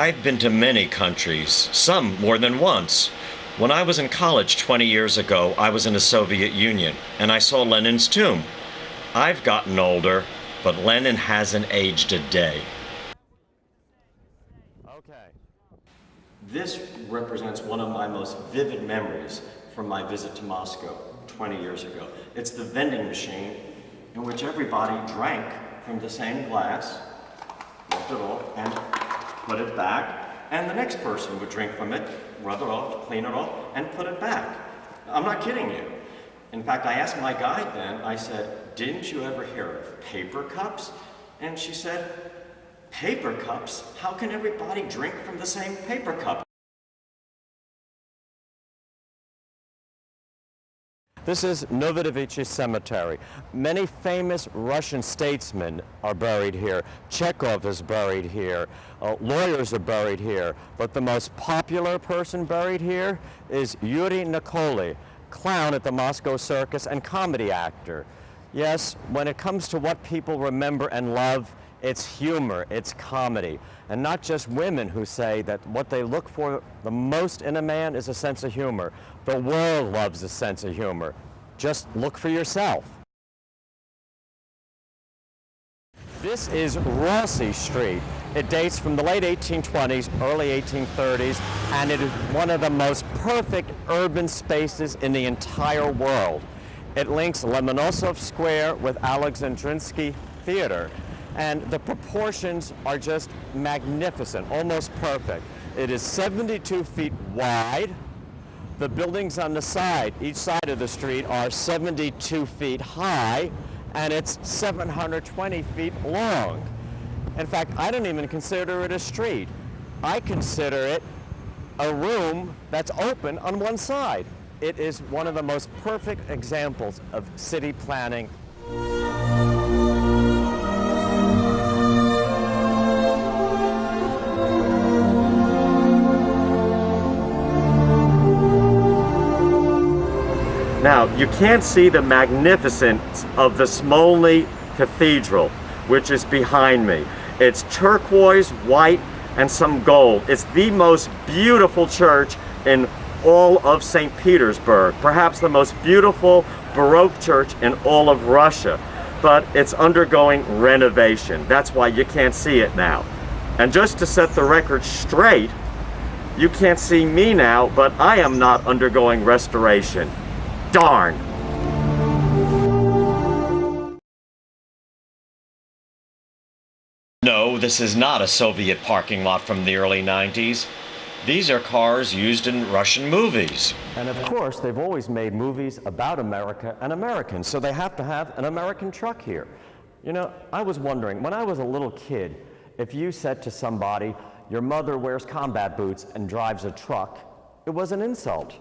I've been to many countries, some more than once. When I was in college 20 years ago, I was in the Soviet Union, and I saw Lenin's tomb. I've gotten older, but Lenin hasn't aged a day. Okay. This represents one of my most vivid memories from my visit to Moscow 20 years ago. It's the vending machine in which everybody drank from the same glass, rubbed it off, and put it back, and the next person would drink from it, rub it off, clean it off, and put it back. I'm not kidding you. In fact, I asked my guide then, I said, "Didn't you ever hear of paper cups?" And she said, "Paper cups? How can everybody drink from the same paper cup?" This is Novodevichy Cemetery. Many famous Russian statesmen are buried here. Chekhov is buried here. Lawyers are buried here. But the most popular person buried here is Yuri Nikolai, clown at the Moscow Circus and comedy actor. Yes, when it comes to what people remember and love, it's humor, it's comedy. And not just women who say that what they look for the most in a man is a sense of humor. The world loves a sense of humor. Just look for yourself. This is Rossi Street. It dates from the late 1820s, early 1830s, and it is one of the most perfect urban spaces in the entire world. It links Lomonosov Square with Alexandrinsky Theater. And the proportions are just magnificent, almost perfect. It is 72 feet wide. The buildings on the side, each side of the street, are 72 feet high, and it's 720 feet long. In fact, I don't even consider it a street. I consider it a room that's open on one side. It is one of the most perfect examples of city planning. Now, you can't see the magnificence of the Smolny Cathedral, which is behind me. It's turquoise, white, and some gold. It's the most beautiful church in all of St. Petersburg, perhaps the most beautiful Baroque church in all of Russia. But it's undergoing renovation. That's why you can't see it now. And just to set the record straight, you can't see me now, but I am not undergoing restoration. Darn! No, this is not a Soviet parking lot from the early 90s. These are cars used in Russian movies. And of course, they've always made movies about America and Americans, so they have to have an American truck here. You know, I was wondering, when I was a little kid, if you said to somebody, "Your mother wears combat boots and drives a truck," it was an insult.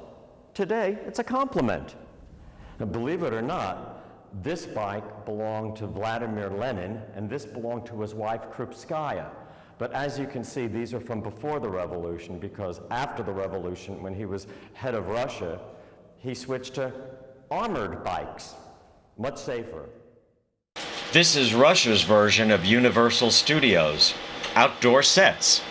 Today, it's a compliment. Now, believe it or not, this bike belonged to Vladimir Lenin, and this belonged to his wife, Krupskaya. But as you can see, these are from before the revolution, because after the revolution, when he was head of Russia, he switched to armored bikes, much safer. This is Russia's version of Universal Studios, outdoor sets.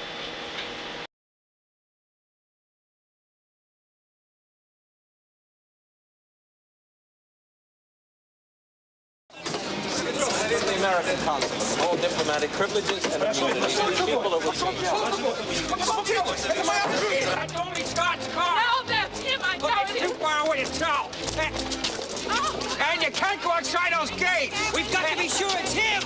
The American consulate, all diplomatic privileges and immunities. People are That's only Scott's car. No, that's him. I know It's too far away to tell. And you can't go outside those gates. We've got to be sure it's him.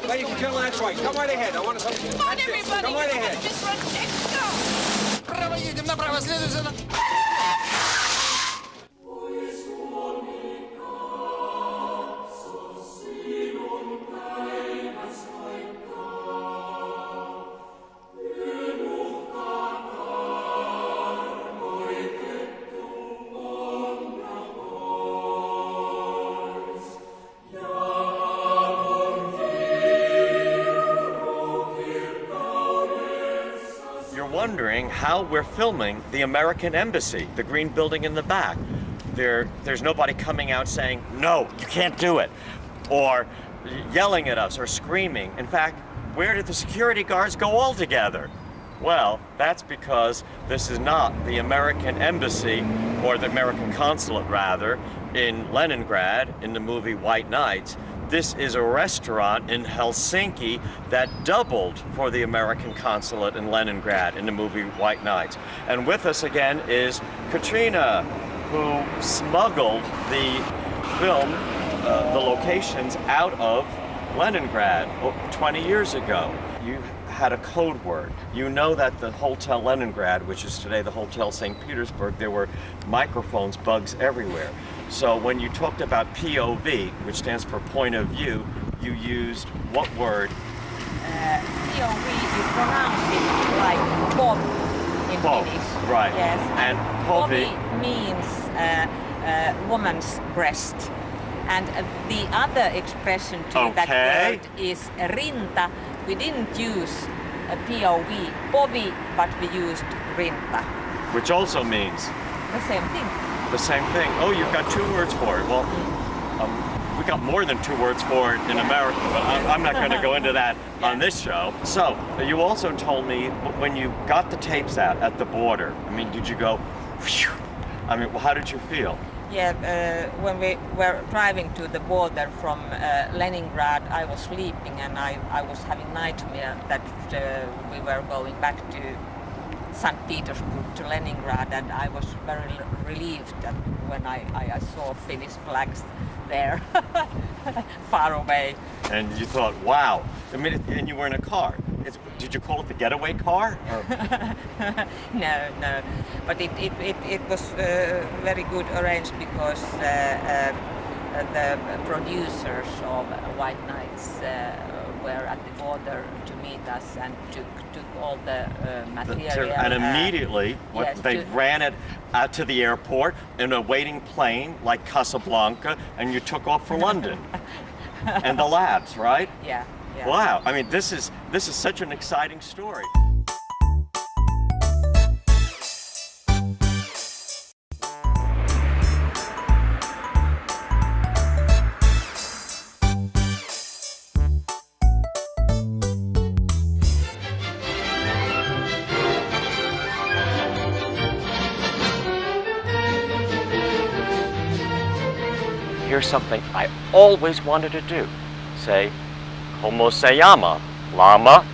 Ladies and gentlemen, that's right. Come right ahead. I want to come. Come on, everybody. Come right ahead. Just run. Let's go. Право едем, направо, следуй за нами. Wondering how we're filming the American Embassy, the green building in the back. There's nobody coming out saying, "No, you can't do it," or yelling at us or screaming. In fact, where did the security guards go altogether? Well, that's because this is not the American embassy, or the American consulate rather, in Leningrad in the movie White Nights. This is a restaurant in Helsinki that doubled for the American consulate in Leningrad in the movie White Nights. And with us again is Katrina, who smuggled the film, the locations out of Leningrad 20 years ago. You had a code word. You know that the Hotel Leningrad, which is today the Hotel St. Petersburg, there were microphones, bugs everywhere. So when you talked about POV, which stands for point of view, you used what word? POV, you pronounce it like pov in Pov, Finnish. right. Yes. And Povi povi means woman's breast. And the other expression to that Okay. word is rinta. We didn't use POV, povi, but we used rinta. which also means The same thing. the same thing. Oh, you've got two words for it. Well, we got more than two words for it in America, but I'm not going to go into that on this show. So, you also told me when you got the tapes out at the border, I mean, did you go, phew? I mean, how did you feel? Yeah, when we were driving to the border from Leningrad, I was sleeping and I was having nightmare that we were going back to St. Petersburg to Leningrad, and I was very relieved that when I saw Finnish flags there, far away. And you thought, wow. I mean, and you were in a car. Did you call it the getaway car? Or? No, but it was very good arranged because the producers of White Nights were at the border to meet us and took all the material. And immediately, yes, they ran it out to the airport in a waiting plane like Casablanca, and you took off for London and the labs, right? Yeah. Wow. I mean, this is such an exciting story. Here's something I always wanted to do. Say, "Como se llama?" Llama.